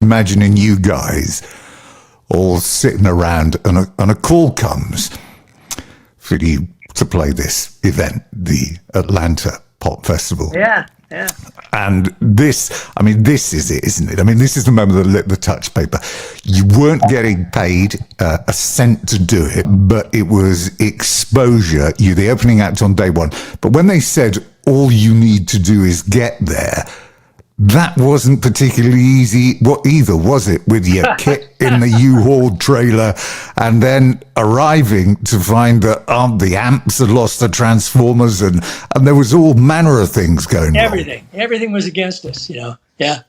imagining you guys all sitting around, and a call comes for you to play this event, the Atlanta Pop Festival. Yeah, yeah. And this is it, isn't it? I mean, this is the moment that lit the touch paper. You weren't getting paid a cent to do it, but it was exposure. You're the opening act on day one. But when they said all you need to do is get there, that wasn't particularly easy either, was it? With your kit in the U-Haul trailer and then arriving to find that the amps had lost the transformers and there was all manner of things going wrong. Everything was against us, you know. Yeah,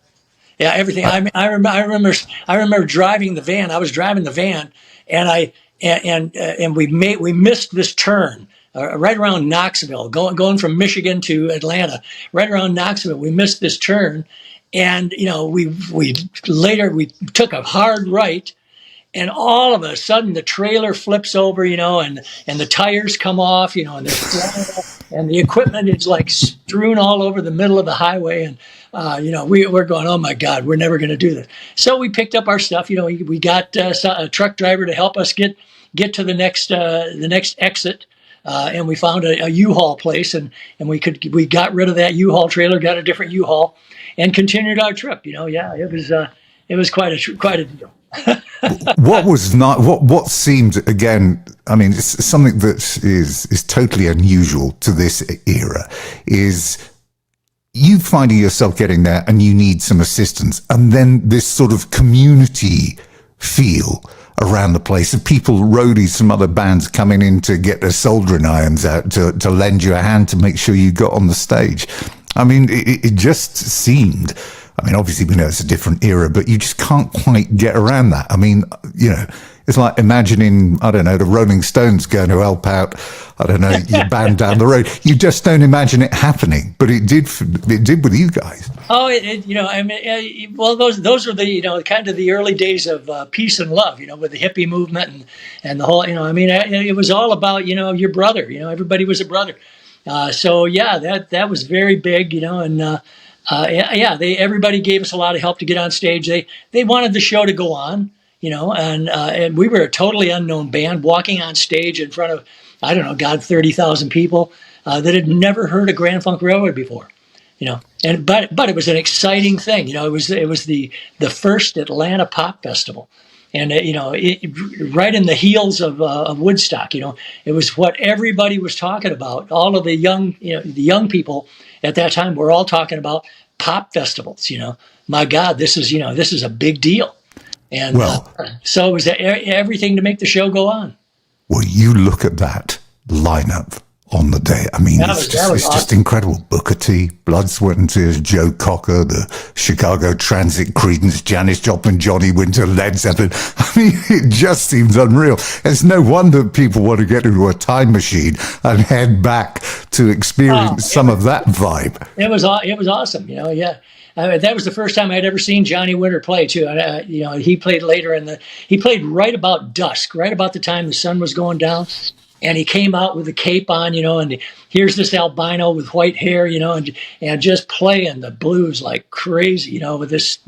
everything. I remember driving the van. I was driving the van, and we missed this turn. Right around Knoxville, going from Michigan to Atlanta, right around Knoxville, we missed this turn, and you know we took a hard right, and all of a sudden the trailer flips over, you know, and the tires come off, you know, and the equipment is like strewn all over the middle of the highway, and you know we're going, oh my God, we're never going to do this. So we picked up our stuff, you know, we got a truck driver to help us get to the next exit. And we found a U-Haul place, and we got rid of that U-Haul trailer, got a different U-Haul, and continued our trip. You know, yeah, it was quite a deal. What seemed, again, I mean, it's something that is totally unusual to this era, is you finding yourself getting there and you need some assistance, and then this sort of community feel around the place of people, roadies from other bands coming in to get their soldering irons out to lend you a hand to make sure you got on the stage. I mean, it just seemed, I mean, obviously we know it's a different era, but you just can't quite get around that. I mean, you know, it's like imagining, I don't know, the Rolling Stones going to help out, I don't know, your band down the road. You just don't imagine it happening, but it did with you guys. Oh, you know, I mean, well, those were the, you know, kind of the early days of peace and love, you know, with the hippie movement and the whole, you know, I mean, it was all about, you know, your brother, you know, everybody was a brother. So yeah, that was very big, you know, and yeah, everybody gave us a lot of help to get on stage. They wanted the show to go on. You know, and we were a totally unknown band walking on stage in front of, I don't know, God, 30,000 people that had never heard of Grand Funk Railroad before. You know, but it was an exciting thing. You know, it was the first Atlanta Pop Festival, and you know, right in the heels of Woodstock. You know, it was what everybody was talking about. All of the young people at that time were all talking about pop festivals. You know, my God, this is a big deal. And so it was everything to make the show go on. Well, you look at that lineup on the day. I mean, it's just incredible. Booker T, Blood, Sweat and Tears, Joe Cocker, the Chicago Transit, Creedence, Janis, Joplin, Johnny Winter, Led Zeppelin. I mean, it just seems unreal. It's no wonder people want to get into a time machine and head back to experience some of that vibe. It was awesome, you know, yeah. That was the first time I'd ever seen Johnny Winter play too. You know, he played later he played right about dusk, right about the time the sun was going down, and he came out with a cape on, you know, and here's this albino with white hair, you know, and just playing the blues like crazy, you know, with this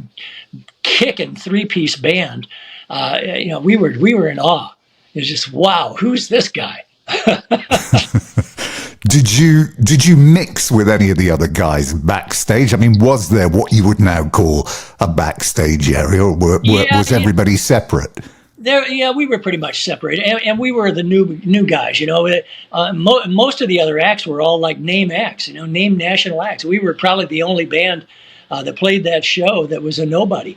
kicking 3-piece band. You know, we were in awe. It was just, wow, who's this guy? Did you mix with any of the other guys backstage? I mean, was there what you would now call a backstage area, or was everybody separate? Yeah, we were pretty much separate, and we were the new guys. You know, most of the other acts were all like name acts, you know, name national acts. We were probably the only band that played that show that was a nobody.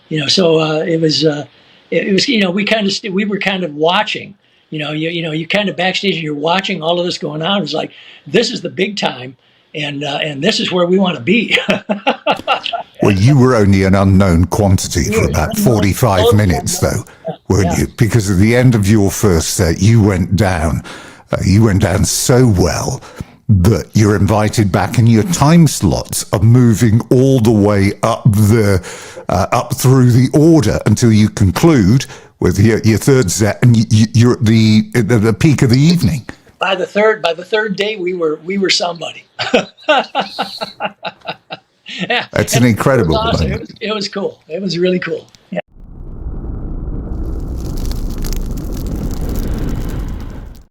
You know, so it was you know, we were kind of watching. You know, you kind of backstage and you're watching all of this going on. It's like, this is the big time, and this is where we want to be. Well, you were only an unknown quantity for about 45 minutes, though, weren't you? Because at the end of your first set, you went down so well that you're invited back, and your time slots are moving all the way up through the order until you conclude with your third set, and you're at the peak of the evening. By the third day, we were somebody. Yeah, It's an it was incredible awesome. moment. It was cool. It was really cool.